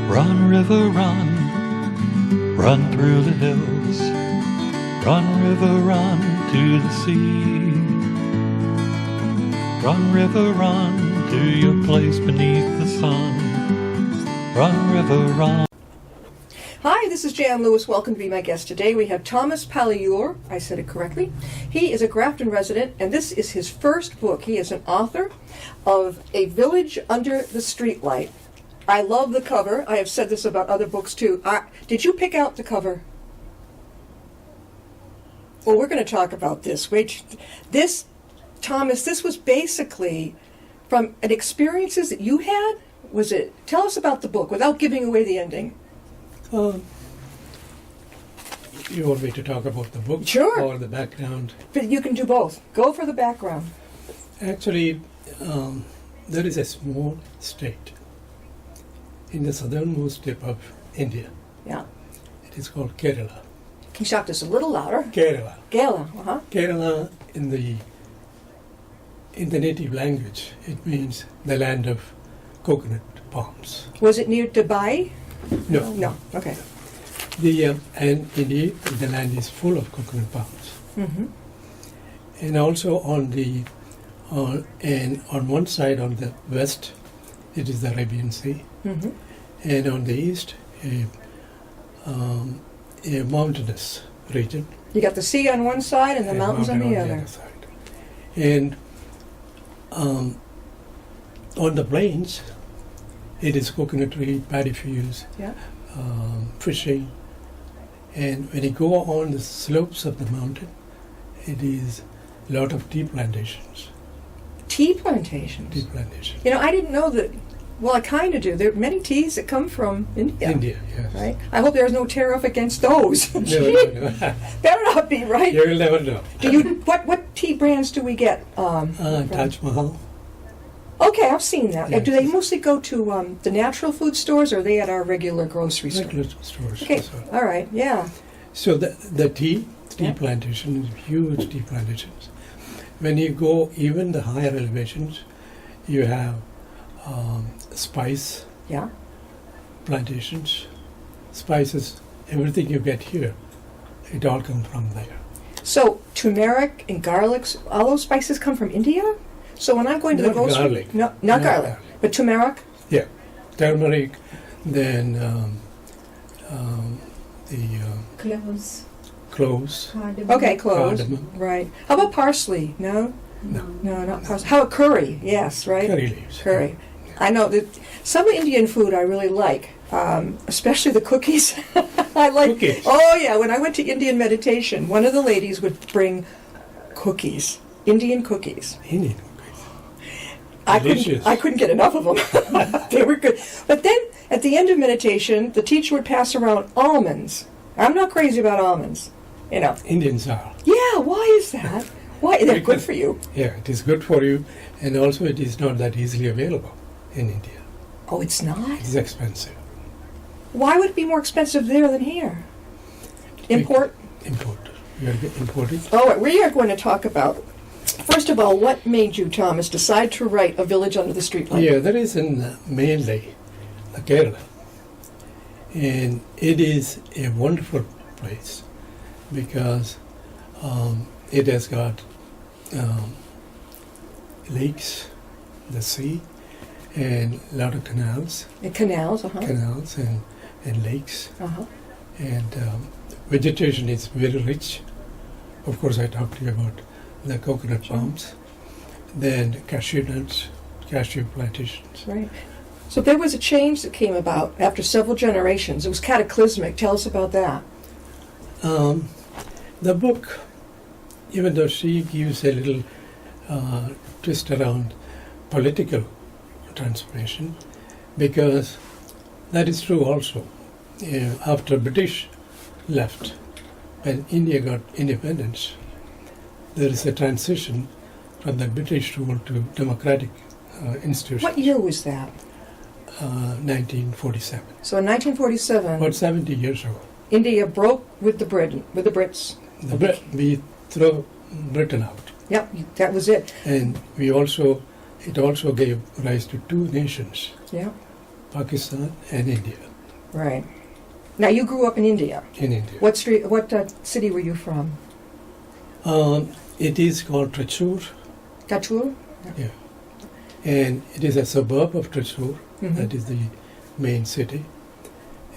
Run, river, run, run through the hills. Run, river, run to the sea. Run, river, run to your place beneath the sun. Run, river, run. Hi, this is Jan Lewis. Welcome to be my guest today. We have Thomas Palayoor. I said it correctly. He is a Grafton resident, and this is his first book. He is an author of A Village Under the Streetlight. I love the cover. I have said this about other books too. Did you pick out the cover? Well, we're going to talk about this. Wait, this, Thomas, this was basically from an experiences that you had? Was it? Tell us about the book without giving away the ending. You want me to talk about the book? Sure. Or the background? But you can do both. Go for the background. Actually, there is a small state in the southernmost tip of India. Yeah. It is called Kerala. Can you shout this a little louder? Kerala. Kerala, Kerala in the native language, it means the land of coconut palms. Was it near Dubai? No. No. Okay. And indeed, the land is full of coconut palms. Mm-hmm. And also on one side, on the west, it is the Arabian Sea. Mm-hmm. And on the east, a mountainous region. You got the sea on one side and the mountains on the other. Side. And on the plains, it is coconut tree, paddy fields, Yeah. fishing. And when you go on the slopes of the mountain, it is a lot of tea plantations. Tea plantations. Tea plantations. You know, I didn't know that. Well, I kind of do. There are many teas that come from India. India, yes. Right? I hope there's no tariff against those. No. Better not be, right? You will never know. What tea brands do we get? Taj Mahal. Okay, I've seen that. Yes. Do they mostly go to the natural food stores, or are they at our regular grocery store? Regular stores. Okay, as well. all right, yeah. So the tea Yeah. plantations, huge tea plantations. When you go even the higher elevations, you have spice Yeah. plantations. Spices, everything you get here, it all comes from there. So turmeric and garlic, all those spices come from India? So when I'm going to the Not grocery... garlic. No, not Not garlic, garlic. but turmeric? Yeah, turmeric, then the Cloves, cloves. cardamom. Okay, cloves. Cardamom. Right. How about parsley? No? No. No, not parsley. How about curry? Yes, right? Curry leaves. Curry. I know that some Indian food I really like, especially the cookies. I like. Cookies. Oh yeah, when I went to Indian meditation, one of the ladies would bring cookies, Indian cookies. Indian cookies. Delicious. I couldn't get enough of them. They were good. But then at the end of meditation, the teacher would pass around almonds. I'm not crazy about almonds, you know. Indians are. Yeah, why is that? Why? They're good for you. Yeah, it is good for you, and also it is not that easily available in India. Oh, it's not? It is expensive. Why would it be more expensive there than here? Import? Import. You are importing. Oh, we are going to talk about, first of all, what made you, Thomas, decide to write A Village Under the Streetlight? Yeah, that is in mainly Kerala. And it is a wonderful place because it has got lakes, the sea, and a lot of canals. The canals, uh-huh. Canals and lakes. Uh-huh. And vegetation is very rich. Of course, I talked to you about the coconut palms, then cashew nuts, cashew plantations. Right. So there was a change that came about after several generations. It was cataclysmic. Tell us about that. The book, even though she gives a little twist around political transformation, because that is true also. After British left, when India got independence, there is a transition from the British rule to democratic institutions. What year was that? 1947. So in 1947, About 70 years ago. India broke with the Brits. We throw Britain out. Yep, that was it. And it also gave rise to two nations, Yeah. Pakistan and India. Right. Now, you grew up in India. in India. What city were you from? It is called Tricur, Kachur? yeah, and it is a suburb of Tricur. Mhm. That is the main city,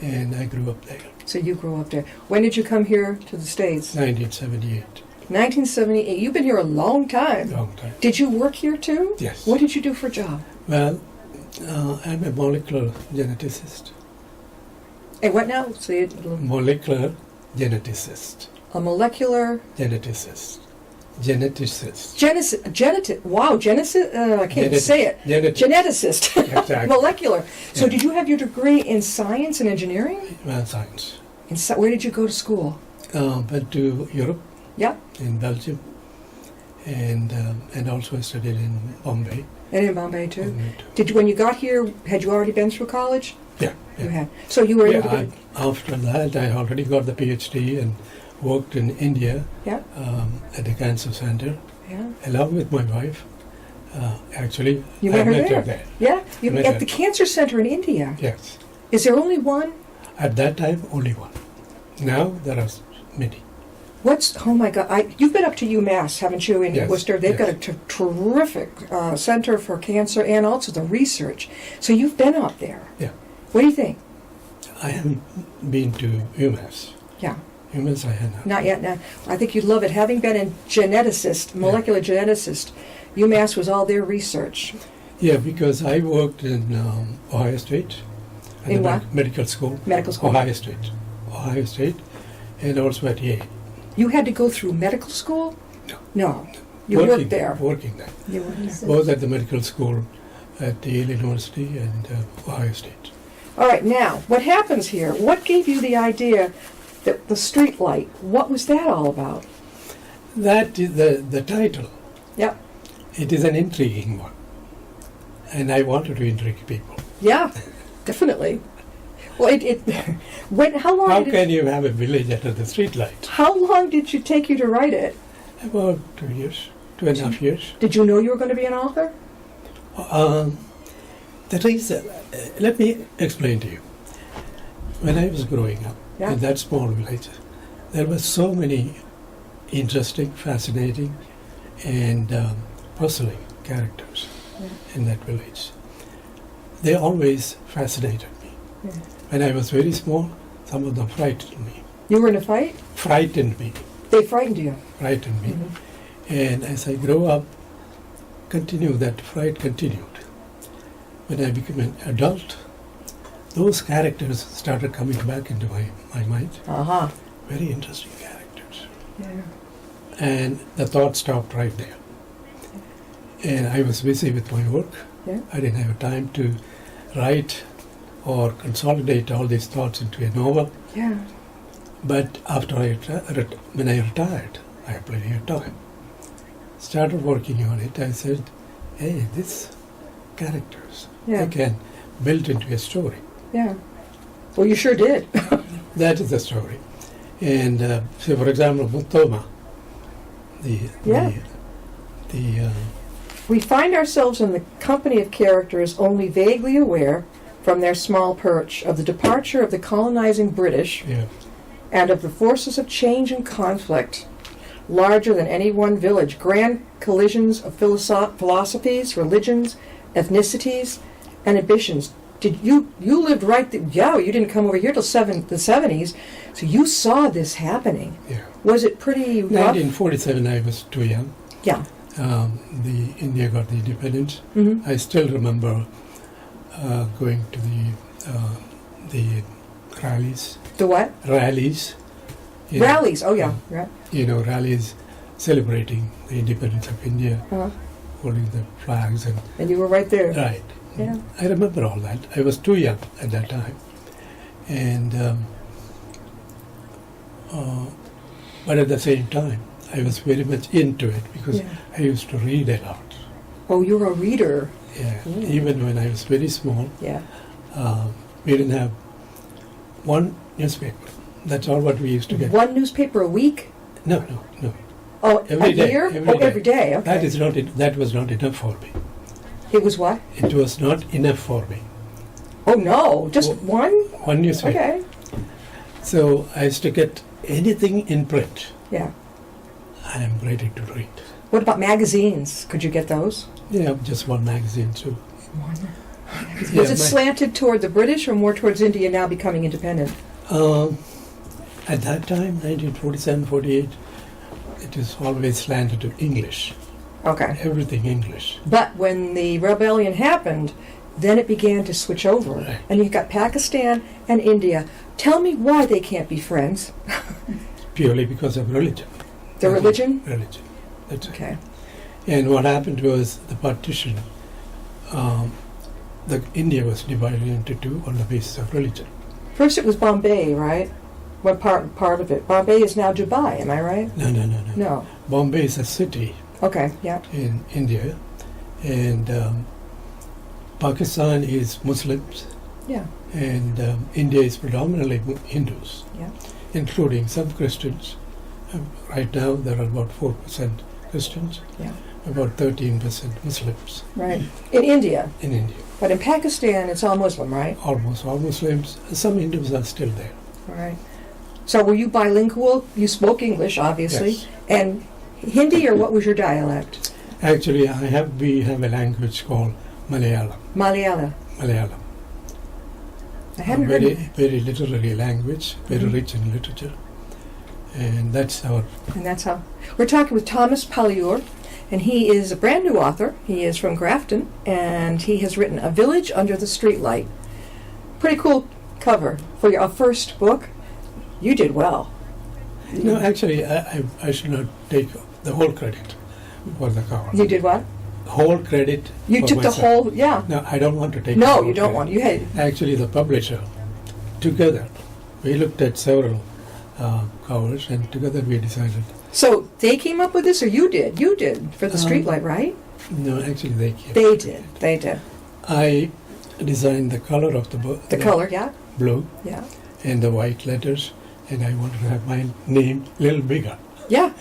and I grew up there. So you grew up there. When did you come here to the States? 1978, 1978. You've been here a long time. long time. Did you work here too? Yes. What did you do for a job? Well, I'm a molecular geneticist. Hey, what now? Molecular geneticist. A molecular Geneticist. Geneticist. Wow, genesis. I can't even say it. Geneticist. Exactly. Molecular. So Yeah. did you have your degree in science and engineering? Well, science. Where did you go to school? Went to Europe, Yeah, in Belgium, and also I studied in Bombay. and in Bombay too. Bombay too. Did you, when you got here, had you already been through college? Yeah, You yeah. had. So you were able to. After that, I already got the PhD and worked in India Yeah, at the cancer center, yeah. along with my wife. Actually, You I met her met there. her there. Yeah, you Met at her. the cancer center in India. Yes. Is there only one? At that time, only one. Now there are many. Oh my God, you've been up to UMass, haven't you, in Yes, Worcester? They've yes. got a terrific center for cancer and also the research. So you've been up there. Yeah. What do you think? I haven't been to UMass. Yeah, UMass I have not. not yet. Now, I think you'd love it. Having been a geneticist, molecular geneticist, UMass was all their research. Yeah, because I worked in Ohio State. At In the what? Medical school. Medical school. Ohio State. Ohio State. And also at Yale. You had to go through medical school? No. No. You Working worked there. Working there. You worked there. Both at the medical school at Yale University and Ohio State. All right, now, what happens here? What gave you the idea that the street light, what was that all about? That is the title. Yep. It is an intriguing one. And I wanted to intrigue people. Yeah, definitely. Well, how long How did can you have a village under the street light? how long did it take you to write it? About 2 years, 2.5 years. Did you know you were going to be an author? The reason, let me explain to you. When I was growing up Yeah. in that small village, there were so many interesting, fascinating, and puzzling characters in that village. They always fascinated me. Yeah. When I was very small, some of them frightened me. You were in a fight? Frightened me. They frightened you. Frightened me. Mhm. And as I grew up, that fright continued. When I became an adult, those characters started coming back into my mind. Uh-huh. Very interesting characters. Yeah. And the thought stopped right there. And I was busy with my work. Yeah. I didn't have time to write or consolidate all these thoughts into a novel. Yeah. But after when I retired, I had plenty of time. Started working on it. I said, hey, these characters, Yeah. I can build into a story. Yeah. Well, you sure did. That is the story. And so, for example, Muttoma, Yeah. the We find ourselves in the company of characters only vaguely aware, from their small perch, of the departure of the colonizing British yeah, and of the forces of change and conflict, larger than any one village, grand collisions of philosophies, religions, ethnicities, and ambitions. Did you lived right there? Yeah, you didn't come over here till the 70s, so you saw this happening. yeah. Was it pretty rough? 1947, I was too young. Yeah. The India got the independence. Hmm. I still remember going to the rallies. The what? Rallies. you know, Rallies. Oh, yeah. Yeah. Rallies celebrating the independence of India, Uh-huh. holding the flags and And you were right there. right. Yeah. I remember all that. I was too young at that time, and but at the same time, I was very much into it because Yeah. I used to read a lot. Oh, you're a reader. Yeah. Mm. Even when I was very small, Yeah. we didn't have one newspaper. That's all what we used to get. One newspaper a week? No. Oh, Every a day, year? every day. Every day. Okay. That was not enough for me. It was what? It was not enough for me. Oh no, just Oh. one? one newspaper. Okay. So I used to get anything in print. Yeah. I am ready to read. What about magazines? Could you get those? Yeah, just one magazine too. Was it slanted toward the British or more towards India now becoming independent? At that time, 1947, 48, it was always slanted to English. Okay. Everything English. But when the rebellion happened, then it began to switch over. Right. And you've got Pakistan and India. Tell me why they can't be friends. Purely because of religion. The religion? Religion. That's it. Okay. And what happened was the partition. India was divided into two on the basis of religion. First it was Bombay, right? What part of it? Bombay is now Dubai, am I right? No. No. Bombay is a city Okay, yeah. in India, and Pakistan is Muslims, Yeah. and India is predominantly Hindus, Yeah. including some Christians. Right now there are about 4% Christians, Yeah. about 13% Muslims Right. In India. in India. But in Pakistan it's all Muslim, right? Almost all Muslims. Some Hindus are still there. All right. So were you bilingual? You spoke English, obviously. Yes. And Hindi, or what was your dialect? Actually, we have a language called Malayalam. Malayalam. Malayalam. I hadn't heard Very, of it. very literary language, very rich in literature. And that's our... And that's how. We're talking with Thomas Palayoor, and he is a brand new author. He is from Grafton, and he has written A Village Under the Streetlight. Pretty cool cover for your first book. You did well. No, actually, I should not take the whole credit for the cover. You did what? Whole credit You for took myself. the whole, yeah. No, I don't want to take the No, whole you don't credit. want. You had. Actually, the publisher, together, we looked at several covers, and together we decided... So they came up with this, or you did? You did for the streetlight, right? No, actually, they came. They did. They did. I designed the color of the book. The color, yeah, Blue, yeah, and the white letters, and I wanted to have my name a little bigger. yeah.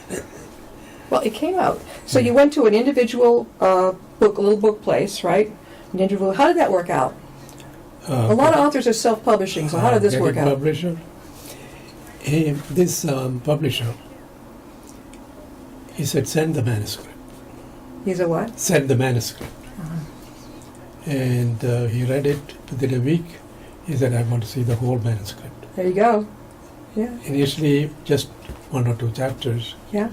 Well, it came out. So you went to an individual book, little book place, right? An individual. How did that work out? A lot of authors are self-publishing. So how did this work out? Publisher. This publisher, he said, send the manuscript. He's a what? Send the manuscript. And he read it within a week. He said, I want to see the whole manuscript. There you go. Yeah, Initially, just 1 or 2 chapters. yeah.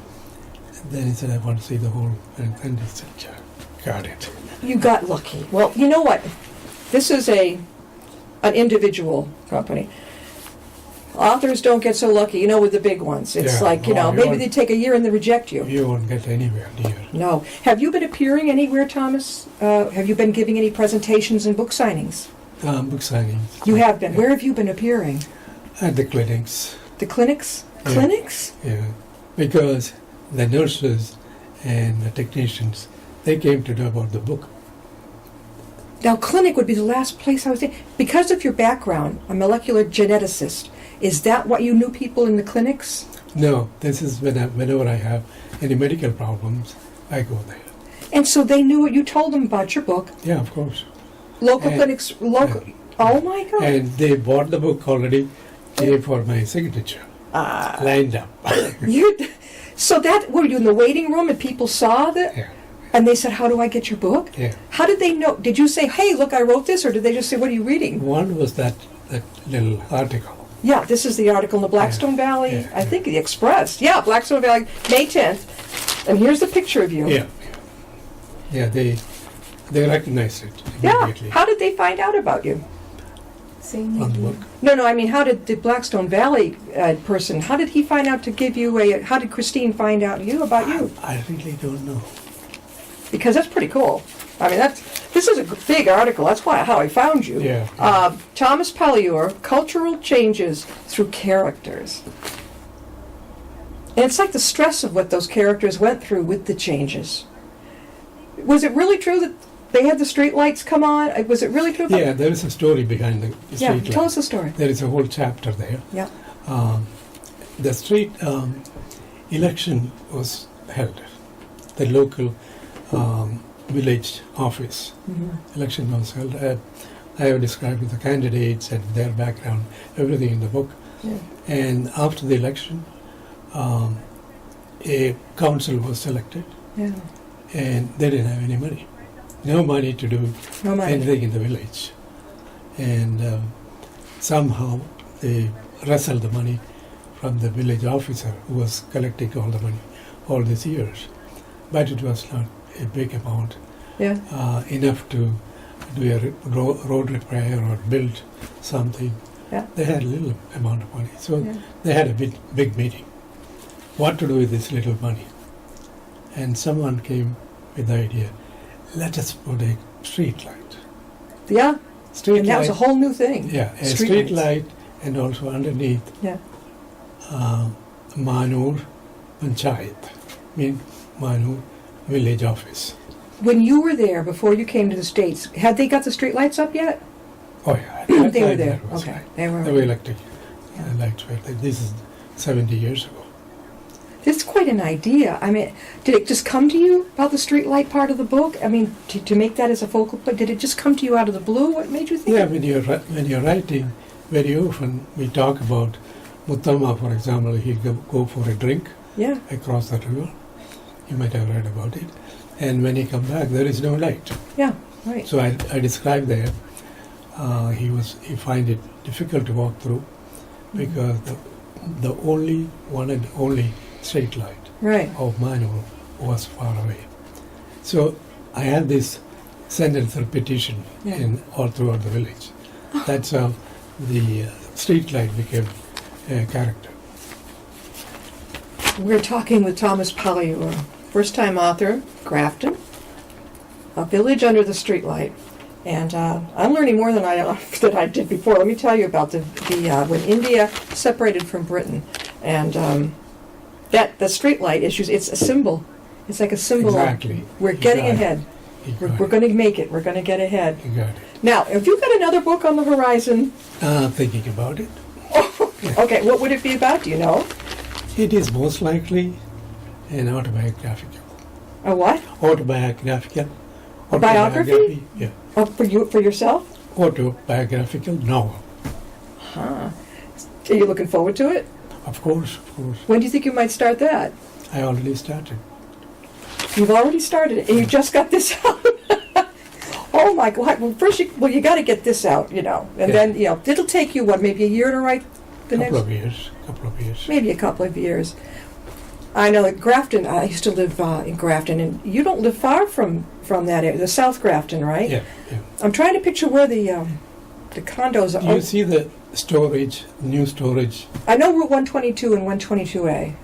And then he said, I want to see the whole. And he said, yeah, got it. You got lucky. Well, you know what? This is an individual company. Authors don't get so lucky, with the big ones. It's Yeah, like, no, maybe they take a year and they reject you. You won't get anywhere near. No. Have you been appearing anywhere, Thomas? Have you been giving any presentations and book signings? Book signings. You have been. Where have you been appearing? At the clinics. The clinics? Yeah. Clinics? Yeah. Because the nurses and the technicians, they came to know about the book. Now, clinic would be the last place I was in. Because of your background, a molecular geneticist, is that what you knew people in the clinics? No, this is whenever I have any medical problems, I go there. And so they knew what you told them about your book. Yeah, of course. Local And- clinics, local. Oh my God. And they bought the book already, paid for my signature, lined up. So that, were you in the waiting room and people saw that? Yeah, And they said, how do I get your book? yeah. How did they know? Did you say, hey, look, I wrote this? Or did they just say, what are you reading? One was that little article. Yeah, this is the article in the Blackstone Valley. Yeah, I yeah. think the Express. Yeah, Blackstone Valley, May 10th. And here's the picture of you. Yeah, yeah. They recognized it Yeah. immediately How did they find out about you? on the book. No, I mean, how did the Blackstone Valley person, how did he find out to give you how did Christine find out about you? I really don't know. Because that's pretty cool. I mean, this is a big article. That's how I found you. Yeah. Thomas Palayoor, Cultural Changes Through Characters. And it's like the stress of what those characters went through with the changes. Was it really true that they had the street lights come on? Was it really true? Yeah, there is a story behind the Yeah, street tell light. us the story. There is a whole chapter there. Yeah. The street election was held. The local village office Mm-hmm. election was held. I have described the candidates and their background, everything in the book. Yeah. And after the election, a council was selected, Yeah. and they didn't have any money. No money to do No money. anything in the village. And somehow they wrestled the money from the village officer who was collecting all the money all these years. But it was not a big amount, Yeah. enough to do a road repair or build something. Yeah. They had a little amount of money. So Yeah. they had a big meeting. What to do with this little money? And someone came with the idea, let us put a street light. Yeah. Street And that was a light, whole new thing. yeah, a Street street lights. light, and also underneath Yeah. Manur Panchayat, mean Manur village office. When you were there, before you came to the States, had they got the street lights up yet? Oh yeah, at that They were time there. that was Okay. right. They were. They were electric Yeah. lights were there. This is 70 years ago. It's quite an idea. I mean, did it just come to you about the street light part of the book? I mean, to make that as a focal point, did it just come to you out of the blue? What made you think? Yeah, when you're writing, very often we talk about Muttama, for example. He'd go for a drink Yeah. across the river. You might have read about it. And when he come back, there is no light. Yeah. Right. So I described there. He find it difficult to walk through because the only one and only street light Right. of Manur was far away. So I had this sentence repetition Yeah. in all throughout the village. That's how the street light became a character. We're talking with Thomas Palayoor, first-time author, Grafton, A Village Under the Streetlight. And I'm learning more than I did before. Let me tell you about the when India separated from Britain, and that the streetlight issues. It's a symbol. It's like a symbol. Exactly. We're You getting got it. ahead. You We're got going to make it. We're going to get ahead. You got it. Now, have you got another book on the horizon? Thinking about it. Okay, what would it be about? Do you know? It is most likely an autobiographical. A what? Autobiographical. A biography? Yeah. Oh, for yourself? Autobiographical novel. Huh. Are you looking forward to it? Of course, of course. When do you think you might start that? I already started. You've already started it, and you just got this out. Oh my God! Well, first, you got to get this out, and Yeah. then it'll take you maybe a year to write the next. Couple of years. Maybe a couple of years. I know at Grafton. I used to live in Grafton, and you don't live far from that area, the South Grafton, right? Yeah, yeah. I'm trying to picture where the condos are. Do you see the storage, new storage? I know Route 122 and 122A.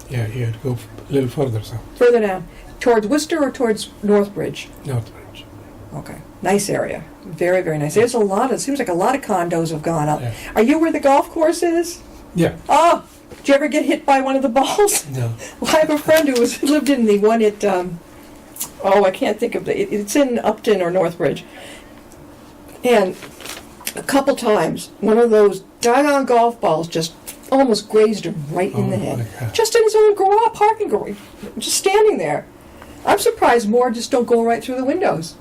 Yeah, you had to go a little further south. Further down, towards Worcester or towards Northbridge. Northbridge. Okay, nice area. Very, very nice. There's it seems like a lot of condos have gone up. Yeah. Are you where the golf course is? Yeah. Oh, did you ever get hit by one of the balls? No. Well, I have a friend who lived in the one at, I can't think of it's in Upton or Northbridge. And a couple times, one of those doggone golf balls just almost grazed him right in the Oh, head. my God. Just in his own parking garage, just standing there. I'm surprised more just don't go right through the windows.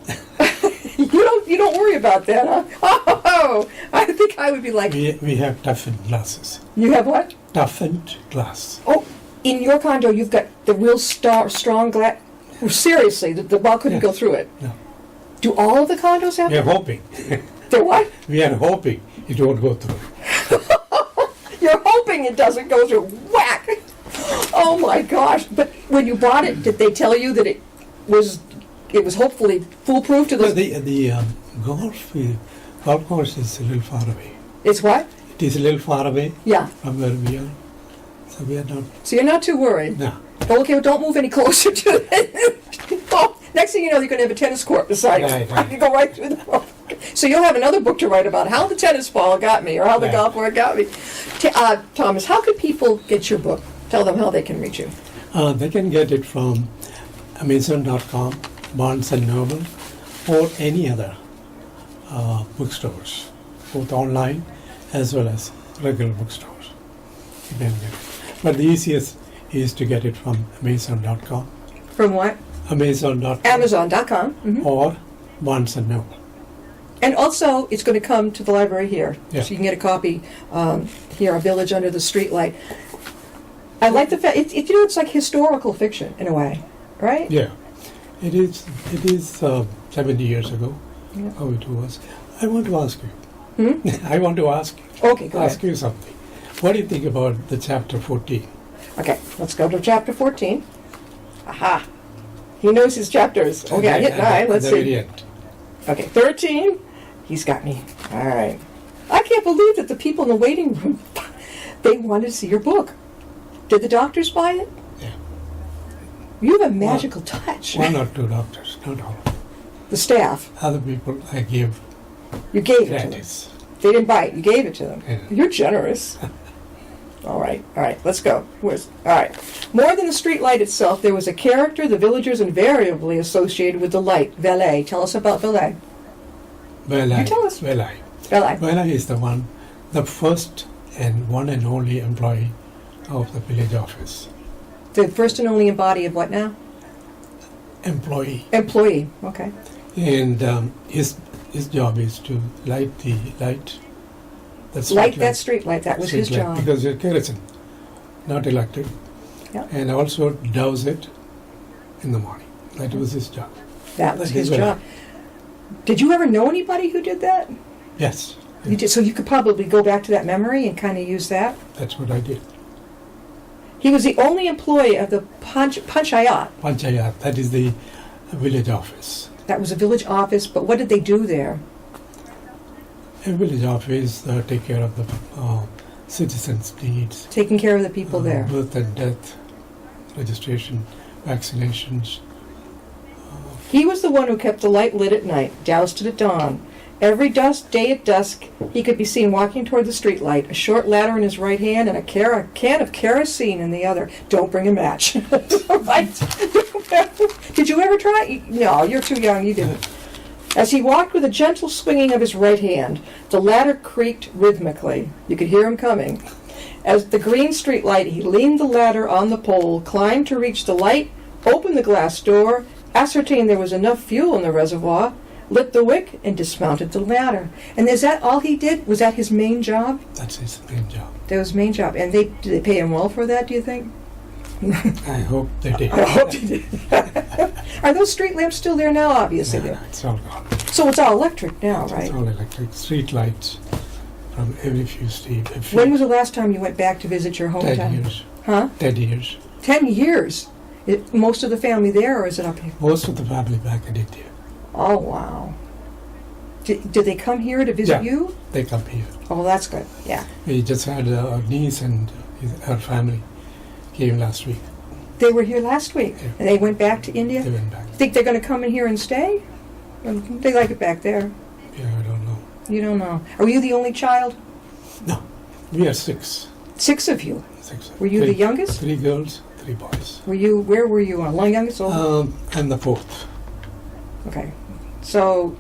You don't worry about that, huh? Oh, I think I would be like, We have toughened glasses. you have what? Toughened glass. Oh, in your condo, you've got the real strong glass. Well, seriously, the ball couldn't Yes. go through it. No. Do all of the condos have We are that? hoping. They're what? We are hoping it won't go through. You're hoping it doesn't go through. Whack! Oh my gosh! But when you bought it, did they tell you that it was hopefully foolproof to Well, the? the golf course is a little far away. It's what? It is a little far away Yeah. from where we are. So we are not. So you're not too worried. No. Okay, well, don't move any closer to it. Oh, next thing you know, you're going to have a tennis court beside you. Right, I right. can go right through the ball. So you'll have another book to write about how the tennis ball got me or how the Right. golf ball got me. Thomas, how can people get your book? Tell them how they can reach you. They can get it from Amazon.com, Barnes & Noble, or any other bookstores, both online as well as regular bookstores. You can get it. But the easiest is to get it from Amazon.com, From what? Amazon.com, Amazon.com. Mhm. or Barnes & Noble. And also, it's going to come to the library here, Yeah. so you can get a copy here, A Village Under the Streetlight. I like the fact, it's like historical fiction, in a way, right? Yeah, it is. It is 70 years ago. Yeah. How it was. I want to ask you. Hmm? I want to ask Okay, go ask ahead. you something. What do you think about the chapter 14? Okay, let's go to chapter 14. Aha! He knows his chapters. Okay, I hit 9, let's At the very see. end. Okay, 13. He's got me. All right. I can't believe that the people in the waiting room, they wanted to see your book. Did the doctors buy it? Yeah. You have a magical touch. One or two doctors, not all. The staff, Other people I gave you gave it to them. gratis. They didn't buy it. You gave it to them. Yeah. You're generous. All right, let's go. All right. More than the street light itself, there was a character the villagers invariably associated with the light, Valet. Tell us about Valet. You tell us. Valet. Valet. Valet is the first and one and only employee of the village office. The first and only body of what now? Employee. Employee. Okay. And his job is to light the light. Light that street light. That was his street light, job. because it's kerosene, not electric. Yeah. And also douse it in the morning. That was his job. That was That his is Valet. job. Did you ever know anybody who did that? Yes. You did, so you could probably go back to that memory and kind of use that. That's what I did. He was the only employee of the Panchayat. Panchayat, that is the village office. That was a village office, but what did they do there? A village office take care of the citizens' needs. Taking care of the people there. Birth and death, registration, vaccinations. He was the one who kept the light lit at night, doused it at dawn. Every day at dusk, he could be seen walking toward the street light, a short ladder in his right hand and a can of kerosene in the other. Don't bring a match. Right? Did you ever try? No, you're too young. You didn't. As he walked with a gentle swinging of his right hand, the ladder creaked rhythmically. You could hear him coming. As the green street light, he leaned the ladder on the pole, climbed to reach the light, opened the glass door, ascertained there was enough fuel in the reservoir, lit the wick, and dismounted the ladder. And is that all he did? Was that his main job? That's his main job. That was his main job. And did they pay him well for that, do you think? I hope they did. I hope they did. Are those street lamps still there now? Obviously. No, it's all gone. So it's all electric now, right? It's all electric. Street lights from every few streets. When was the last time you went back to visit your 10 hometown? years. Huh? 10 years. 10 years? Most of the family there, or is it up here? Most of the family back in India. Oh, wow. Did they come here to visit Yeah. you? They come here. Oh, that's good. Yeah. We just had our niece and her family came last week. They were here last week, Yeah. and they went back to India? They went back. Think they're going to come in here and stay? They like it back there. Yeah, I don't know. You don't know. Are you the only child? No, we are 6. 6 of you. 6. Were you the youngest? 3 girls, 3 boys. Where were you? One youngest? I'm the 4th. Okay. So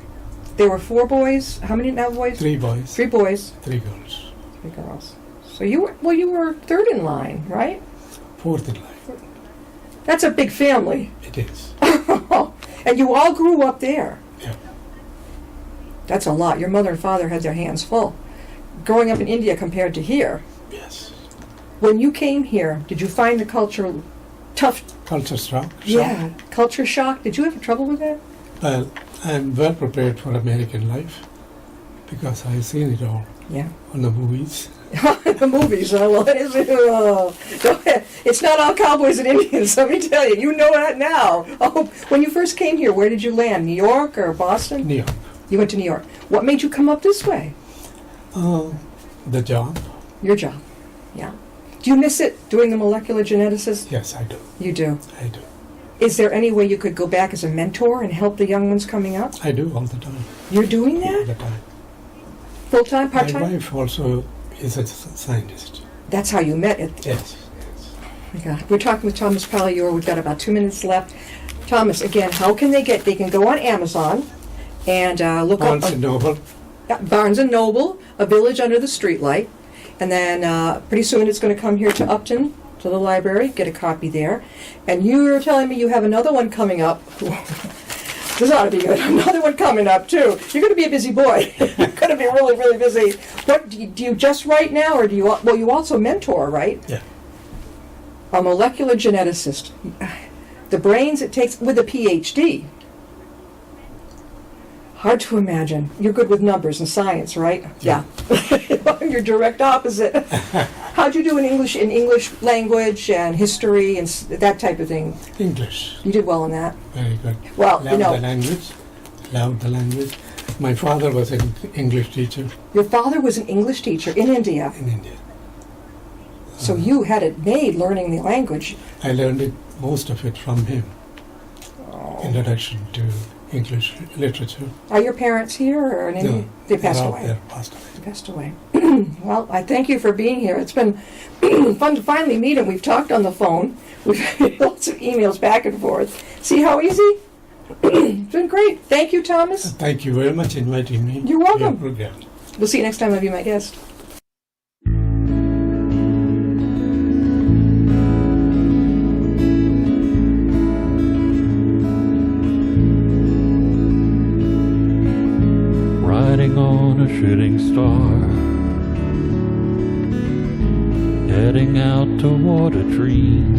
there were 4 boys. How many now boys? 3 boys, 3 boys, 3 girls. 3 girls. So you were third in line, right? 4th in life. That's a big family. It is. And you all grew up there. Yeah. That's a lot. Your mother and father had their hands full. Growing up in India compared to here. Yes. When you came here, did you find the culture tough? Culture shock. Yeah. Culture shock. Did you have trouble with that? Well, I'm well prepared for American life because I've seen it all Yeah. on the movies. The movies, well, it is. It's not all cowboys and Indians. Let me tell you. You know that now. Oh, when you first came here, where did you land? New York or Boston? New York. You went to New York. What made you come up this way? The job. Your job. Yeah. Do you miss it doing the molecular geneticists? Yes, I do. You do. I do. Is there any way you could go back as a mentor and help the young ones coming up? I do all the time. You're doing All that? the time. Full-time, My part-time? wife also is a scientist. That's how you met it. Yes. Oh my God. We're talking with Thomas Palayoor. We've got about 2 minutes left. Thomas, again, how can they can go on Amazon and look Barnes up and Noble. Barnes and Noble, A Village Under the Streetlight. And then pretty soon it's going to come here to Upton, to the library, get a copy there. And you're telling me you have another one coming up. This ought to be good. Another one coming up, too. You're going to be a busy boy. You're going to be really, really busy. What do you just write now, or do you... Well, you also mentor, right? Yeah. A molecular geneticist. The brains it takes with a PhD. Hard to imagine. You're good with numbers and science, right? Yeah. You're direct opposite. How'd you do in English language and history and that type of thing? English. You did well in that. Very good. Well, Loved the language. Loved the language. My father was an English teacher Your father was an English teacher in India, in India. so you had it made learning the language. I learned it, most of it from him. Introduction to English literature. Are your parents here or in India? No, They passed they're out away. there, passed away. They passed away. Well, I thank you for being here. It's been fun to finally meet him. We've talked on the phone. We've had lots of emails back and forth. See how easy? It's been great. Thank you, Thomas. Thank you very much for inviting me. You're welcome. To your program. We'll see you next time I'll be my guest. Riding on a shooting star, heading out toward a dream.